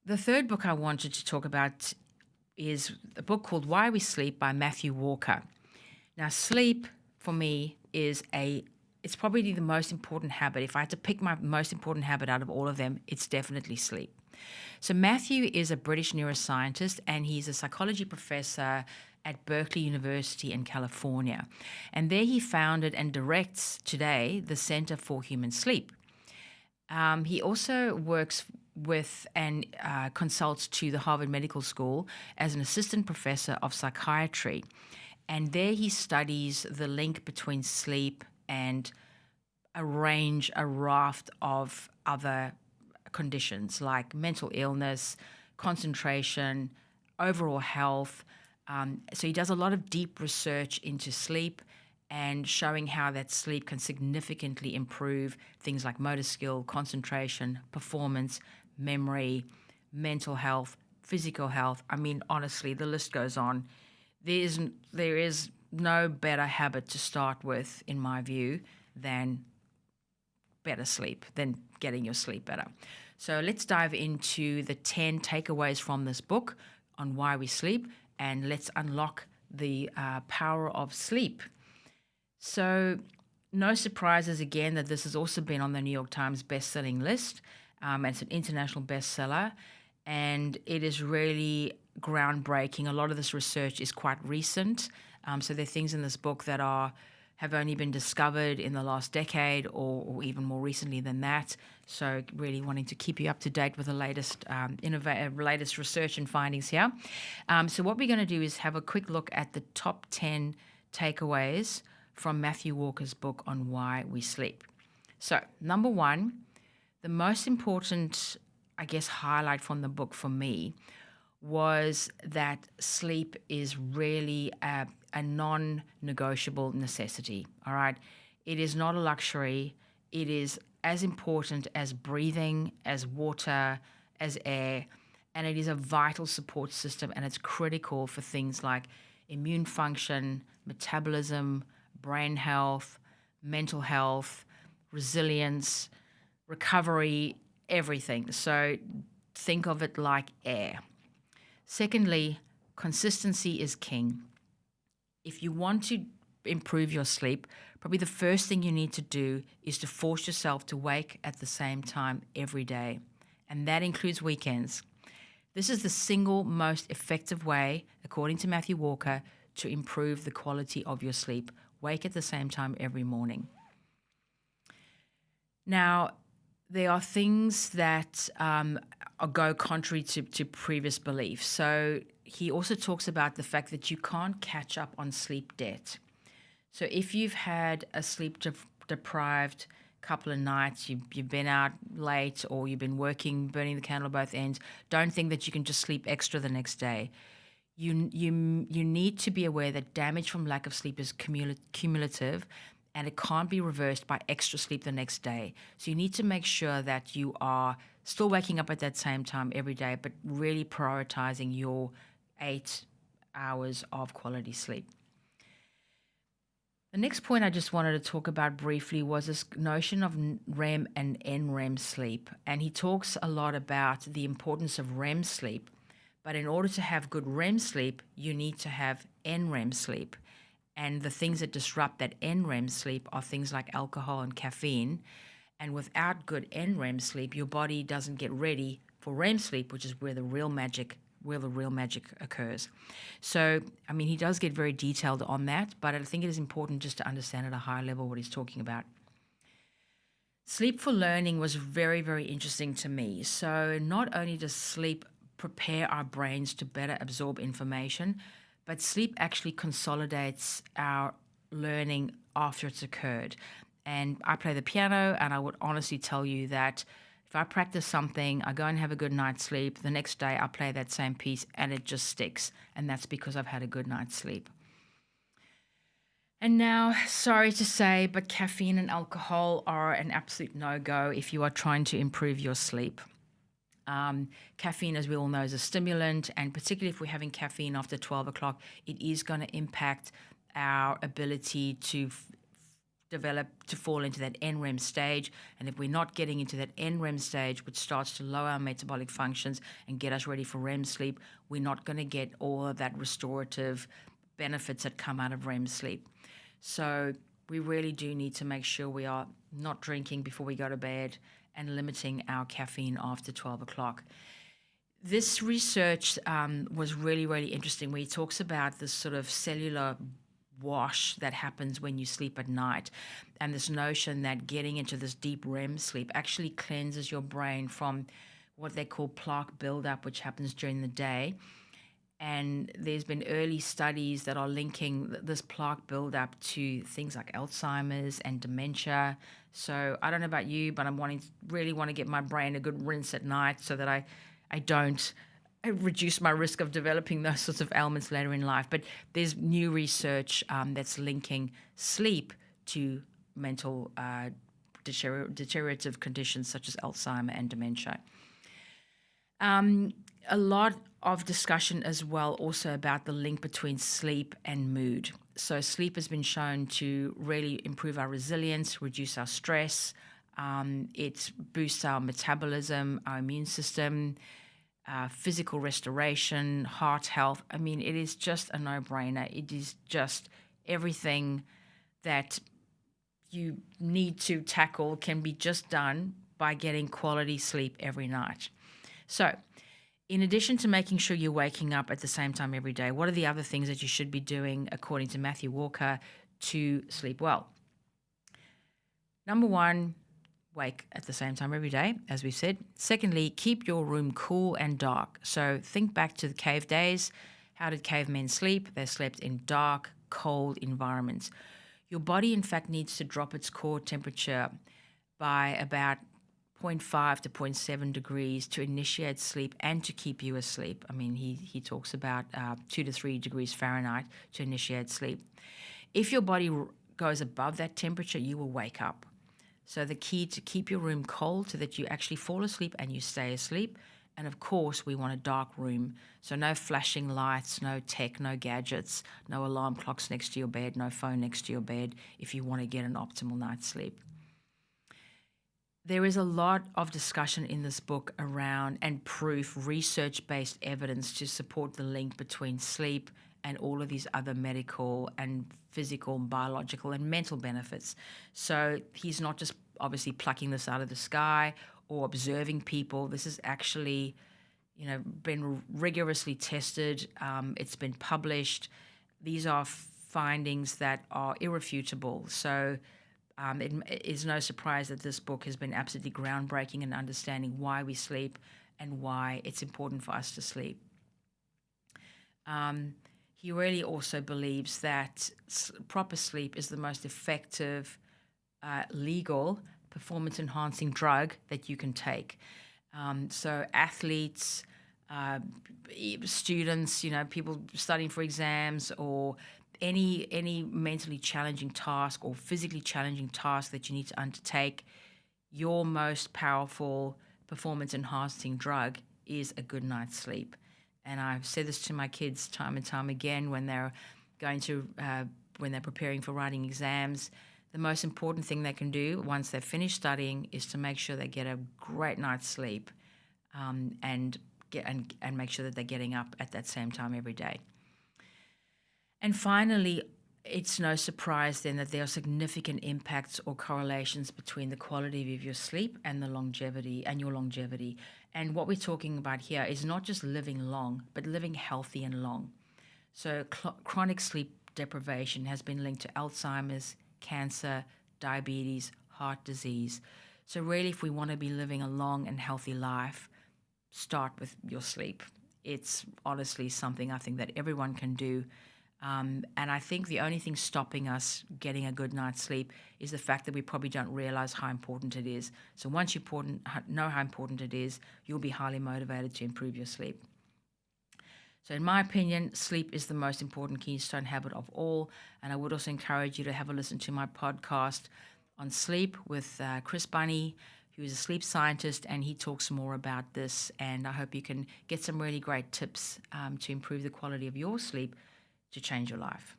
The third book I wanted to talk about is a book called Why We Sleep by Matthew Walker. Now, sleep for me it's probably the most important habit. If I had to pick my most important habit out of all of them, it's definitely sleep. So Matthew is a British neuroscientist and he's a psychology professor at Berkeley University in California. And there he founded and directs today the Center for Human Sleep. He also works with and consults to the Harvard Medical School as an assistant professor of psychiatry. And there he studies the link between sleep and a raft of other conditions like mental illness, concentration, overall health. So he does a lot of deep research into sleep and showing how that sleep can significantly improve things like motor skill, concentration, performance, memory, mental health, physical health. I mean, honestly, the list goes on. There is no better habit to start with, in my view, than better sleep, than getting your sleep better. So let's dive into the 10 takeaways from this book on why we sleep, and let's unlock the power of sleep. So, no surprises again that this has also been on the New York Times best-selling list. It's an international bestseller, and it is really groundbreaking. A lot of this research is quite recent. So there are things in this book that have only been discovered in the last decade or even more recently than that. So really wanting to keep you up to date with the latest latest research and findings here. So what we're going to do is have a quick look at the top 10 takeaways from Matthew Walker's book on why we sleep. So number one, the most important, I guess, highlight from the book for me was that sleep is really a non-negotiable necessity, all right? It is not a luxury. It is as important as breathing, as water, as air, and it is a vital support system, and it's critical for things like immune function, metabolism, brain health, mental health, resilience, recovery, everything. So think of it like air. Secondly, consistency is king. If you want to improve your sleep, probably the first thing you need to do is to force yourself to wake at the same time every day. And that includes weekends. This is the single most effective way, according to Matthew Walker, to improve the quality of your sleep. Wake at the same time every morning. Now, there are things that go contrary to previous beliefs. So he also talks about the fact that you can't catch up on sleep debt. So if you've had a sleep-deprived couple of nights, you've been out late or you've been working, burning the candle at both ends, don't think that you can just sleep extra the next day. You need to be aware that damage from lack of sleep is cumulative, and it can't be reversed by extra sleep the next day. So you need to make sure that you are still waking up at that same time every day, but really prioritizing your 8 hours of quality sleep. The next point I just wanted to talk about briefly was this notion of REM and NREM sleep. And he talks a lot about the importance of REM sleep. But in order to have good REM sleep, you need to have NREM sleep. And the things that disrupt that NREM sleep are things like alcohol and caffeine. And without good NREM sleep, your body doesn't get ready for REM sleep, which is where the real magic occurs. So, I mean, he does get very detailed on that, but I think it is important just to understand at a high level what he's talking about. Sleep for learning was very, very interesting to me. So not only does sleep prepare our brains to better absorb information, but sleep actually consolidates our learning after it's occurred. And I play the piano, and I would honestly tell you that if I practice something, I go and have a good night's sleep, the next day I play that same piece and it just sticks. And that's because I've had a good night's sleep. And now, sorry to say, but caffeine and alcohol are an absolute no-go if you are trying to improve your sleep. Caffeine, as we all know, is a stimulant, and particularly if we're having caffeine after 12 o'clock, it is going to impact our ability to to fall into that NREM stage. And if we're not getting into that NREM stage, which starts to lower our metabolic functions and get us ready for REM sleep, we're not going to get all of that restorative benefits that come out of REM sleep. So we really do need to make sure we are not drinking before we go to bed and limiting our caffeine after 12 o'clock. This research was really, really interesting, where he talks about this sort of cellular wash that happens when you sleep at night, and this notion that getting into this deep REM sleep actually cleanses your brain from what they call plaque buildup, which happens during the day. And there's been early studies that are linking this plaque buildup to things like Alzheimer's and dementia. So I don't know about you, but really want to get my brain a good rinse at night so that I don't reduce my risk of developing those sorts of ailments later in life. But there's new research that's linking sleep to mental deteriorative conditions such as Alzheimer and dementia. A lot of discussion as well also about the link between sleep and mood. So sleep has been shown to really improve our resilience, reduce our stress. It boosts our metabolism, our immune system, physical restoration, heart health. I mean, it is just a no-brainer. It is just everything that you need to tackle can be just done by getting quality sleep every night. So in addition to making sure you're waking up at the same time every day, what are the other things that you should be doing, according to Matthew Walker, to sleep well? Number one, wake at the same time every day, as we said. Secondly, keep your room cool and dark. So think back to the cave days. How did cavemen sleep? They slept in dark, cold environments. Your body, in fact, needs to drop its core temperature by about 0.5 to 0.7 degrees to initiate sleep and to keep you asleep. I mean, he talks about 2 to 3 degrees Fahrenheit to initiate sleep. If your body goes above that temperature, you will wake up. So the key to keep your room cold so that you actually fall asleep and you stay asleep. And of course, we want a dark room. So no flashing lights, no tech, no gadgets, no alarm clocks next to your bed, no phone next to your bed if you want to get an optimal night's sleep. There is a lot of discussion in this book around and proof, research-based evidence to support the link between sleep and all of these other medical and physical, biological and mental benefits. So he's not just obviously plucking this out of the sky or observing people. This is actually, been rigorously tested. It's been published. These are findings that are irrefutable. So it is no surprise that this book has been absolutely groundbreaking in understanding why we sleep and why it's important for us to sleep. He really also believes that proper sleep is the most effective, legal, performance-enhancing drug that you can take. So athletes, students, people studying for exams, or any mentally challenging task or physically challenging task that you need to undertake, your most powerful performance-enhancing drug is a good night's sleep. And I've said this to my kids time and time again when they're when they're preparing for writing exams. The most important thing they can do once they've finished studying is to make sure they get a great night's sleep, and make sure that they're getting up at that same time every day. And finally, it's no surprise then that there are significant impacts or correlations between the quality of your sleep and the longevity and your longevity. And what we're talking about here is not just living long, but living healthy and long. So chronic sleep deprivation has been linked to Alzheimer's, cancer, diabetes, heart disease. So really, if we want to be living a long and healthy life, start with your sleep. It's honestly something I think that everyone can do. And I think the only thing stopping us getting a good night's sleep is the fact that we probably don't realize how important it is. So once you know how important it is, you'll be highly motivated to improve your sleep. So in my opinion, sleep is the most important keystone habit of all. And I would also encourage you to have a listen to my podcast on sleep with Chris Bunny, who is a sleep scientist, and he talks more about this. And I hope you can get some really great tips to improve the quality of your sleep to change your life.